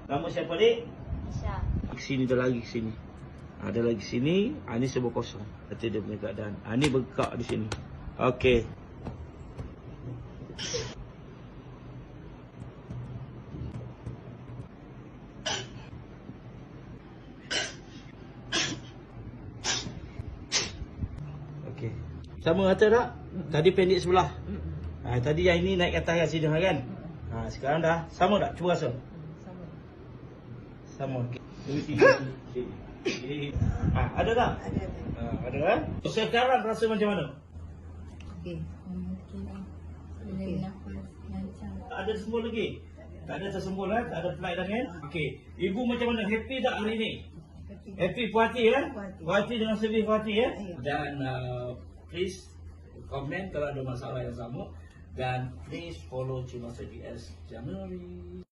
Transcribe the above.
Nama siapa, Dik? Isha. Sini ada lagi sini. Ada lagi sini. Ini semua kosong. Nanti dia punya keadaan. Ini bengkak di sini. Okey. Okey. Sama rata tak? Tadi pendek sebelah. Tadi yang ini naik ke atas kat sini kan? Sekarang dah sama tak? Cuba rasa. Sama. Sama. Okey. Dua, tiga. Ada tak? Ada. Ada kan? Sekarang rasa macam mana? Okey. Okey lah. Boleh nafas lancar. Ada sembuh lagi? Tak ada tersembuh lah? Tak ada flight dah kan? Okey. Ibu macam mana? Happy tak hari ni? Happy, puas hati kan? Puas hati dengan servis puas hati ya? Dan please komen kalau ada masalah yang sama. Dan please follow Cuma CPS January.